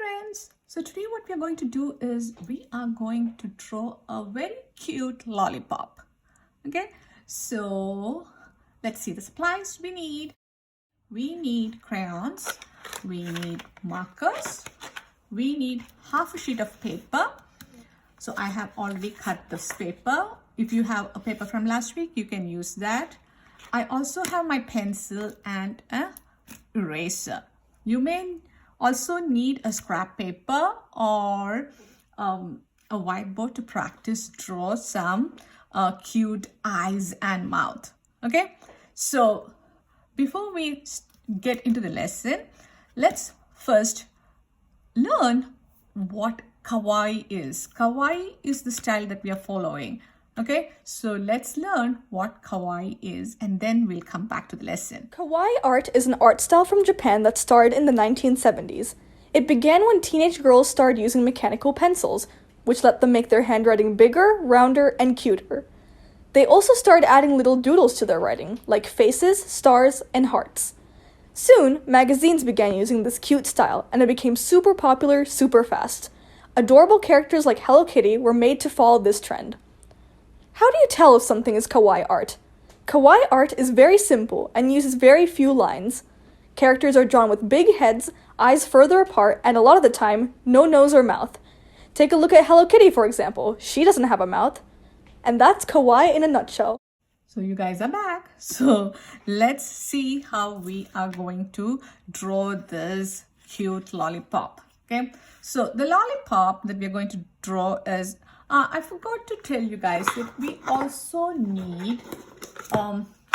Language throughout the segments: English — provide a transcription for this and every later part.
friends. So today what we are going to do is we are going to draw a very cute lollipop. Okay, so let's see the supplies we need. We need crayons, we need markers, we need half a sheet of paper. So I have already cut this paper. If you have a paper from last week, you can use that. I also have my pencil and a eraser. You may also need a scrap paper or a whiteboard to practice draw some cute eyes and mouth. Okay, so before we get into the lesson, let's first learn what kawaii is. Kawaii is the style that we are following. Okay, so let's learn what kawaii is and then we'll come back to the lesson. Kawaii art is an art style from Japan that started in the 1970s. It began when teenage girls started using mechanical pencils, which let them make their handwriting bigger, rounder, and cuter. They also started adding little doodles to their writing, like faces, stars, and hearts. Soon, magazines began using this cute style, and it became super popular super fast. Adorable characters like Hello Kitty were made to follow this trend. How do you tell if something is kawaii art? Kawaii art is very simple and uses very few lines. Characters are drawn with big heads, eyes further apart, and a lot of the time, no nose or mouth. Take a look at Hello Kitty, for example. She doesn't have a mouth. And that's kawaii in a nutshell. So you guys are back. So let's see how we are going to draw this cute lollipop. Okay, so the lollipop that we're going to draw is I forgot to tell you guys that we also need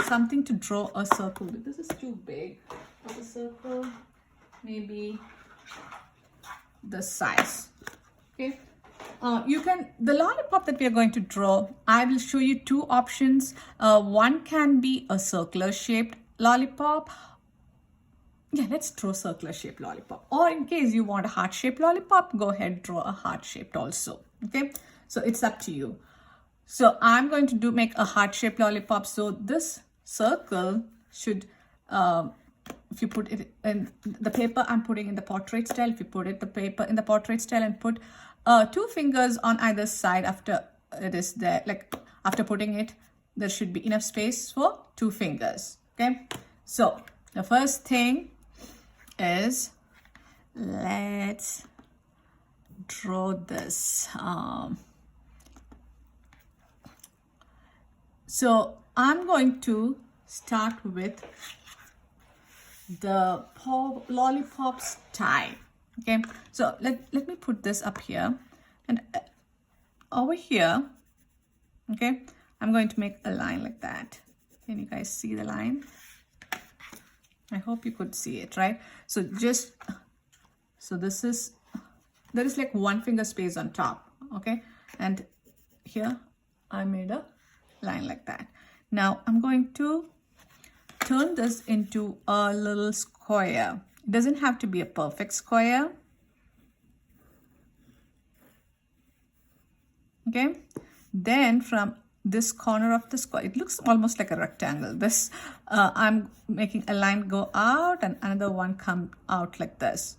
something to draw a circle with. This is too big for the circle, maybe this size. Okay, the lollipop that we are going to draw, I will show you two options. One can be a circular shaped lollipop. Yeah, let's draw circular shaped lollipop. Or in case you want a heart shaped lollipop, go ahead, draw a heart shaped also. Okay, so it's up to you. So I'm going to make a heart shaped lollipop. So this circle should, if you put it in the paper, I'm putting in the portrait style. If you put the paper in the portrait style and put two fingers on either side after it is there, like after putting it, there should be enough space for two fingers. Okay, so the first thing is let's draw this. So I'm going to start with the lollipop style. Okay, so let me put this up here, and over here, okay, I'm going to make a line like that. Can you guys see the line? I hope you could see it, right? So there is like one finger space on top, okay? And here I made a line like that. Now I'm going to turn this into a little square. It doesn't have to be a perfect square. Okay, then from this corner of the square, it looks almost like a rectangle. This I'm making a line go out and another one come out like this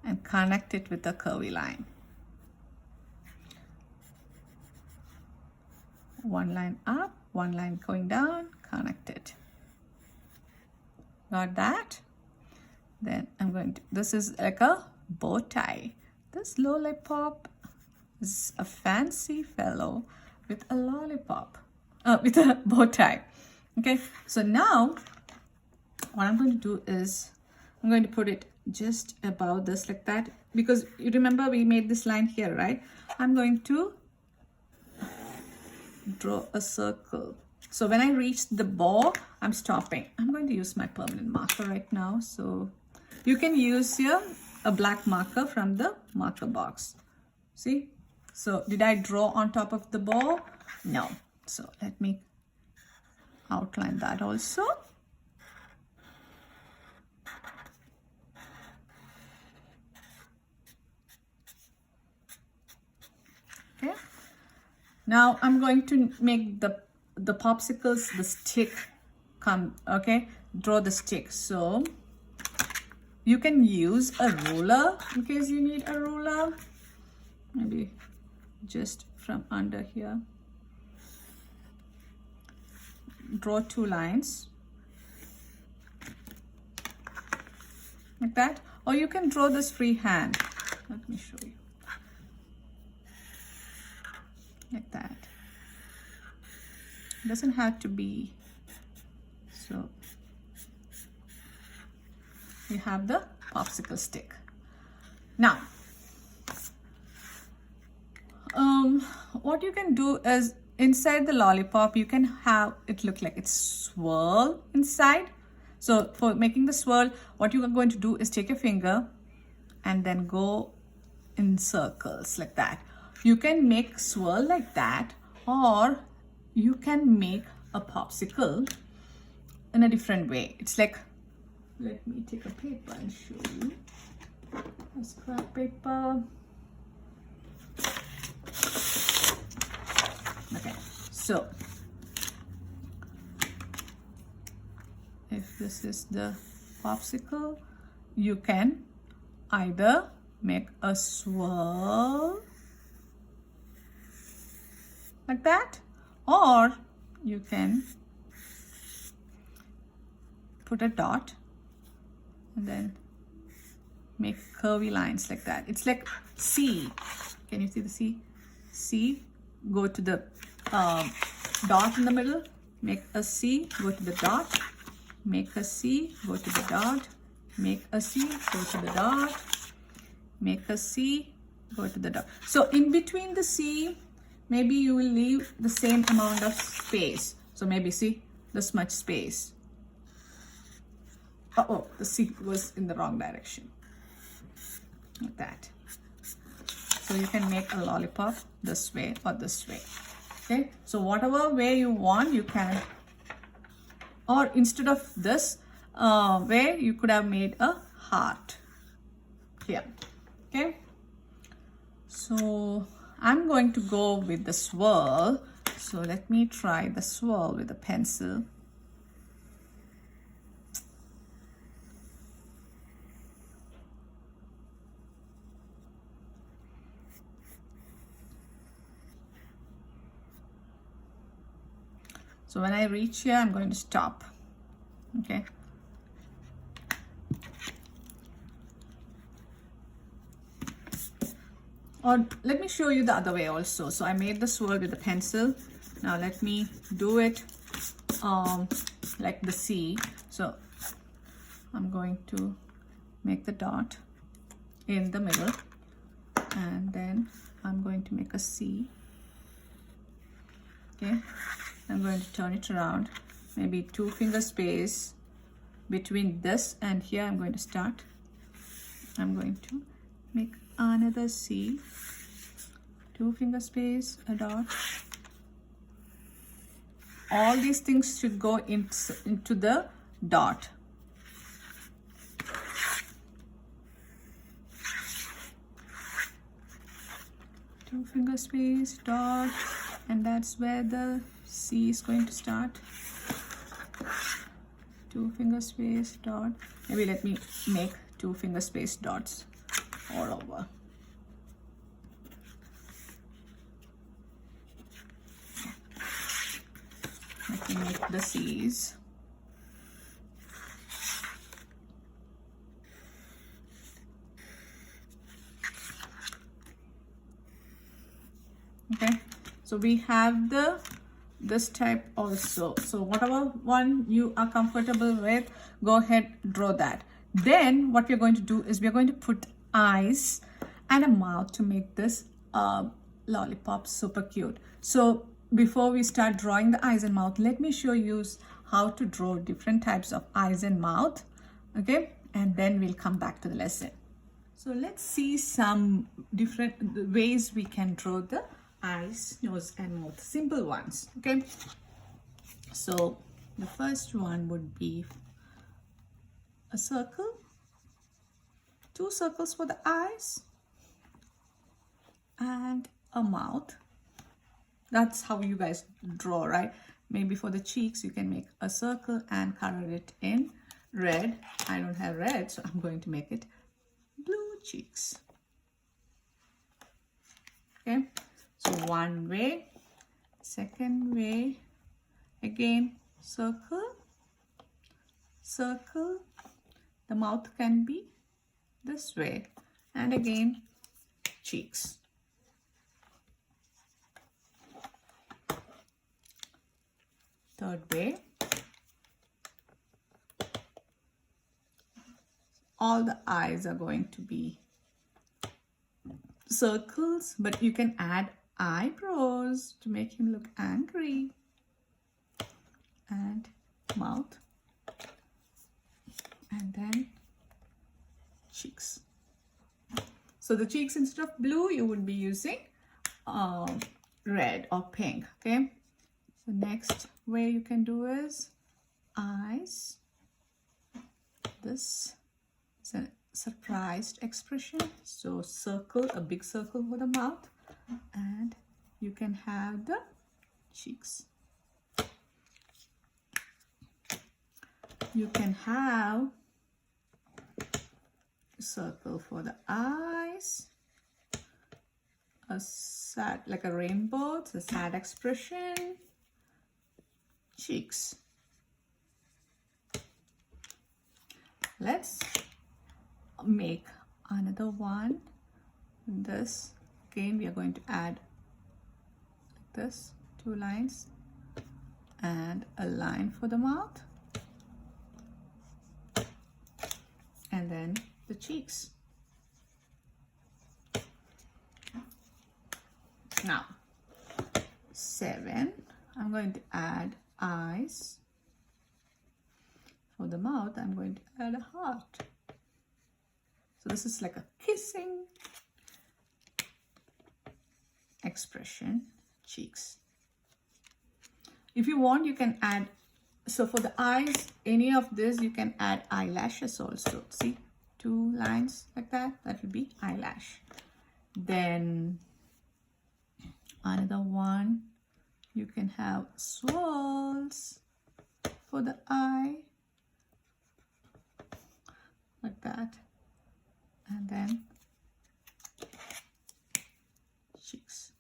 and connect it with a curvy line. One line up, one line going down, connect it. Got that? Then I'm going to, this is like a bow tie. This lollipop is a fancy fellow with a lollipop, with a bow tie. Okay, so now what I'm going to do is I'm going to put it just above this like that, because you remember we made this line here, right? I'm going to draw a circle. So when I reach the bow, I'm stopping. I'm going to use my permanent marker right now. So you can use here a black marker from the marker box. See? So did I draw on top of the bow? No. So let me outline that also. Okay. Now I'm going to make the popsicles, the stick come, okay? Draw the stick. So you can use a ruler in case you need a ruler. Maybe just from under here. Draw 2 lines like that, or you can draw this freehand. Let me show you. Like that. It doesn't have to be. So you have the popsicle stick. Now, what you can do is inside the lollipop, you can have it look like it's swirl inside. So for making the swirl, what you are going to do is take your finger and then go in circles like that. You can make swirl like that, or you can make a popsicle in a different way. It's like, let me take a paper and show you. A scrap paper. Okay, so if this is the popsicle, you can either make a swirl like that, or you can put a dot and then make curvy lines like that. It's like C. Can you see the C? C, go to the dot in the middle, make a C, go to the dot, make a C, go to the dot, make a C, go to the dot, make a C, go to the dot. So in between the C, maybe you will leave the same amount of space. So maybe see this much space. Oh, the C was in the wrong direction. Like that. So you can make a lollipop this way or this way. Okay, so whatever way you want, you can. Or instead of this way, you could have made a heart here. Okay, so I'm going to go with the swirl. So let me try the swirl with a pencil. So when I reach here, I'm going to stop. Okay. Or let me show you the other way also. So I made the swirl with a pencil. Now let me do it like the C. So I'm going to make the dot in the middle, and then I'm going to make a C. Okay, I'm going to turn it around, maybe 2 finger space between this and here. I'm going to start. I'm going to make another C, 2 finger space, a dot. All these things should go into the dot. Two finger space, dot, and that's where the C is going to start. 2 finger space, dot. Maybe let me make 2 finger space dots all over. Let me make the C's. Okay, so we have this type also. So whatever one you are comfortable with, go ahead, draw that. Then what we're going to do is we're going to put eyes and a mouth to make this lollipop super cute. So before we start drawing the eyes and mouth, let me show you how to draw different types of eyes and mouth. Okay, and then we'll come back to the lesson. So let's see some different ways we can draw the eyes, nose and mouth, simple ones. Okay, so the first one would be a circle, 2 circles for the eyes and a mouth. That's how you guys draw, right? Maybe for the cheeks you can make a circle and color it in red. I don't have red, so I'm going to make it blue cheeks. Okay, so one way, second way, again circle, circle. The mouth can be this way, and again cheeks. Third way. All the eyes are going to be circles, but you can add eyebrows to make him look angry. And mouth. And then cheeks. So the cheeks, instead of blue, you would be using red or pink. Okay. The next way you can do is eyes. This is a surprised expression. So circle, a big circle for the mouth, and you can have the cheeks. You can have a circle for the eyes, a sad, like a rainbow, it's a sad expression, cheeks. Let's make another one. This again we are going to add like this, 2 lines and a line for the mouth, and then the cheeks. Now 7, I'm going to add eyes. For the mouth, I'm going to add a heart. So this is like a kissing expression, cheeks. If you want, you can add, so for the eyes, any of this, you can add eyelashes also. See, 2 lines like that, that will be eyelash. Then another one, you can have swirls for the eye, like that, and then cheeks.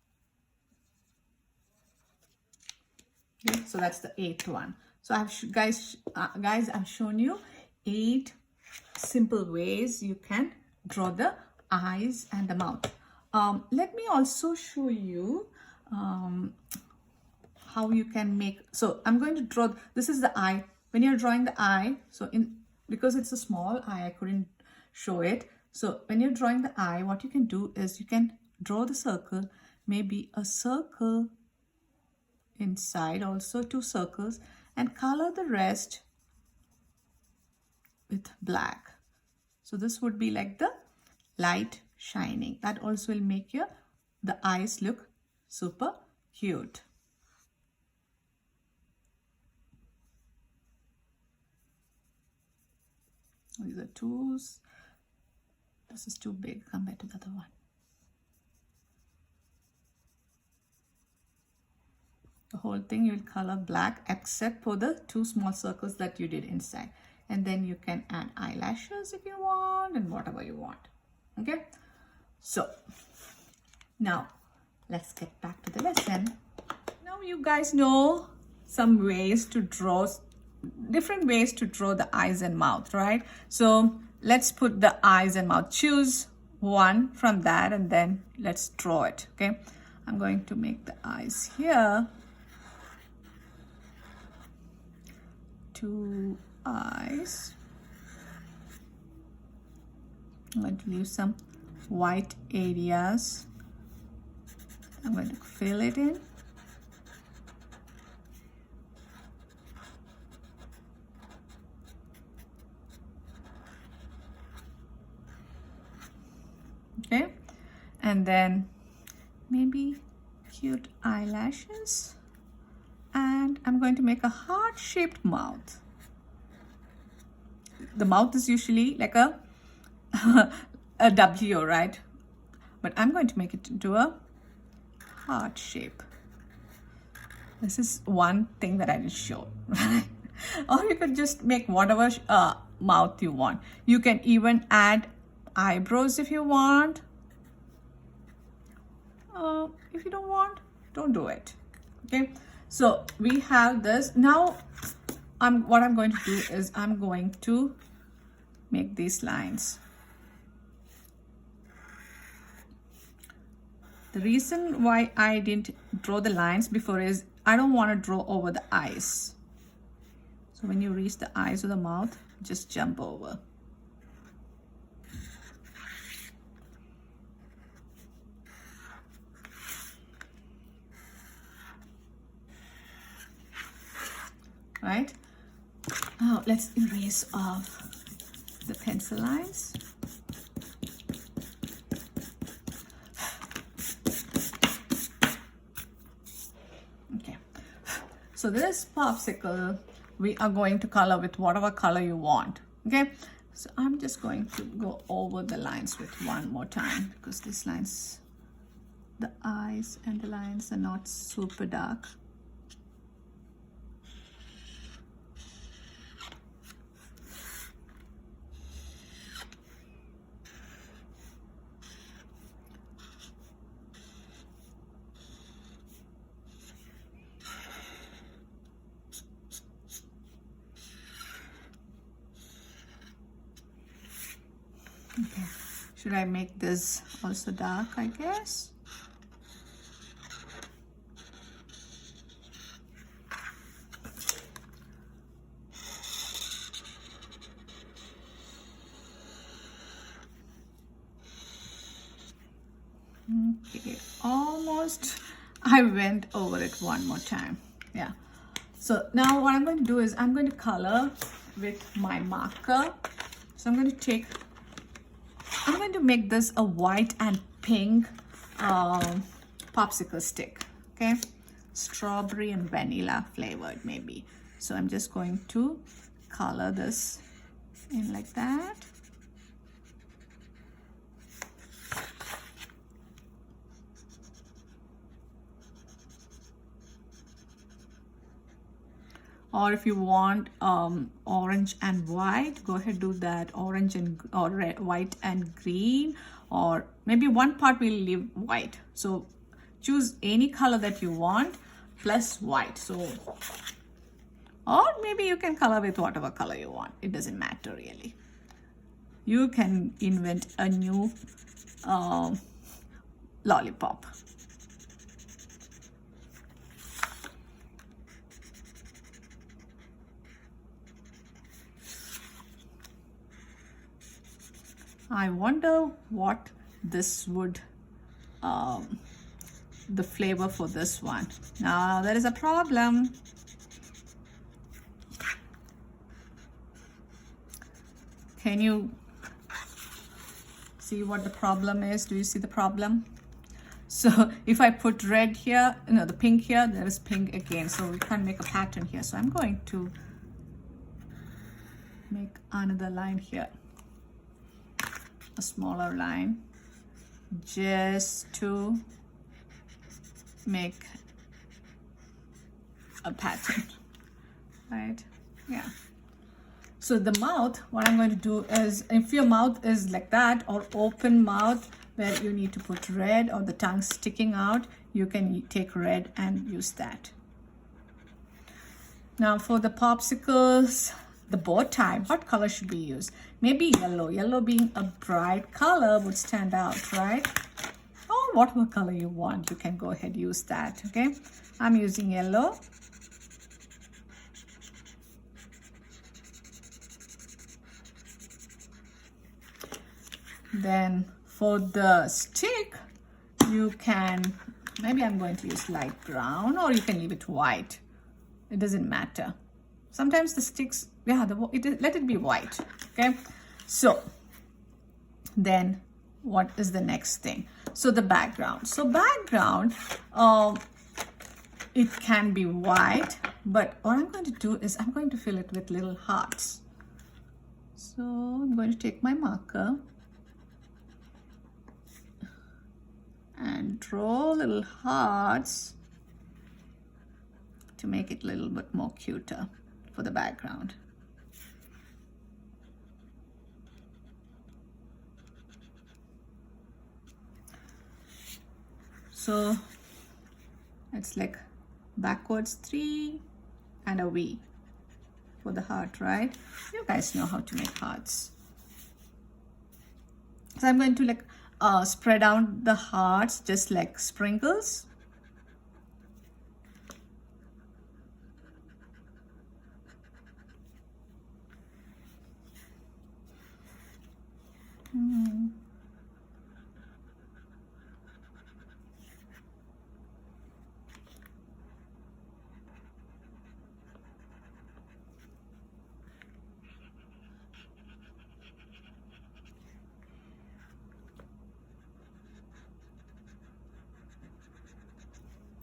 Okay, so that's the 8th one. So I've guys, I've shown you 8 simple ways you can draw the eyes and the mouth. Let me also show you how you can make. So I'm going to draw. This is the eye. When you're drawing the eye, so because it's a small eye, I couldn't show it. So when you're drawing the eye, what you can do is you can draw the circle, maybe a circle inside, also 2 circles, and color the rest with black. So this would be like the light shining. That also will make the eyes look super cute. These are 2s. This is too big compared to the other one. The whole thing you will color black except for the 2 small circles that you did inside. And then you can add eyelashes if you want and whatever you want. Okay. So now let's get back to the lesson. Now you guys know some ways to draw, different ways to draw the eyes and mouth, right? So let's put the eyes and mouth. Choose one from that and then let's draw it. Okay. I'm going to make the eyes here. 2 eyes. I'm going to leave some white areas. I'm going to fill it in. Okay, and then maybe cute eyelashes, and I'm going to make a heart-shaped mouth. The mouth is usually like a a W, right? But I'm going to make it into a heart shape. This is one thing that I didn't show. Or you could just make whatever mouth you want. You can even add eyebrows if you want. If you don't want, don't do it. Okay, so we have this. Now what I'm going to do is I'm going to make these lines. The reason why I didn't draw the lines before is I don't want to draw over the eyes. So when you reach the eyes or the mouth, just jump over. Right? Now let's erase off the pencil lines. Okay. So this popsicle, we are going to color with whatever color you want. Okay. So I'm just going to go over the lines with one more time because these lines, the eyes and the lines are not super dark. Okay. Should I make this also dark, I guess? Okay, almost. I went over it one more time. Yeah. So now what I'm going to do is I'm going to color with my marker. So I'm going to make this a white and pink popsicle stick. Okay, strawberry and vanilla flavored maybe. So I'm just going to color this in like that. Or if you want orange and white, go ahead, do that. Orange and or red, white and green, or maybe one part we'll leave white. So choose any color that you want plus white. So, or maybe you can color with whatever color you want. It doesn't matter really. You can invent a new lollipop. I wonder what this would, the flavor for this one. Now there is a problem. Can you see what the problem is? Do you see the problem? So if I put red here, the pink here, there is pink again. So we can't make a pattern here. So I'm going to make another line here. A smaller line just to make a pattern, right? Yeah. So the mouth, what I'm going to do is, if your mouth is like that or open mouth where you need to put red or the tongue sticking out, you can take red and use that. Now for the popsicles, the bow tie, what color should we use? Maybe yellow. Yellow being a bright color would stand out, right? Or whatever color you want, you can go ahead use that, okay? I'm using yellow. Then for the stick, you can, maybe I'm going to use light brown, or you can leave it white. It doesn't matter. Sometimes the sticks, yeah, let it be white, okay? So then what is the next thing? So the background. So background, it can be white, but what I'm going to do is I'm going to fill it with little hearts. So I'm going to take my marker and draw little hearts to make it a little bit more cuter for the background. So it's like backwards 3 and a V for the heart, right? You guys know how to make hearts. So I'm going to like spread out the hearts just like sprinkles.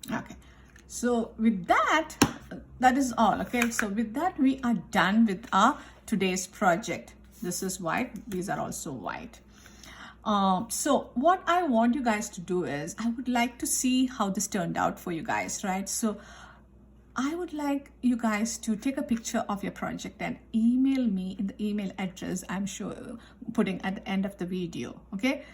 Okay, so with that, that is all. Okay, so with that we are done with our today's project. This is white, these are also white. So what I want you guys to do is, I would like to see how this turned out for you guys, right? So I would like you guys to take a picture of your project and email me in the email address I'm sure putting at the end of the video. Okay,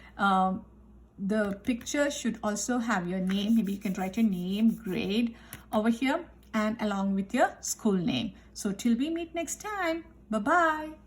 the picture should also have your name. Maybe you can write your name, grade over here, and along with your school name. So till we meet next time, bye bye.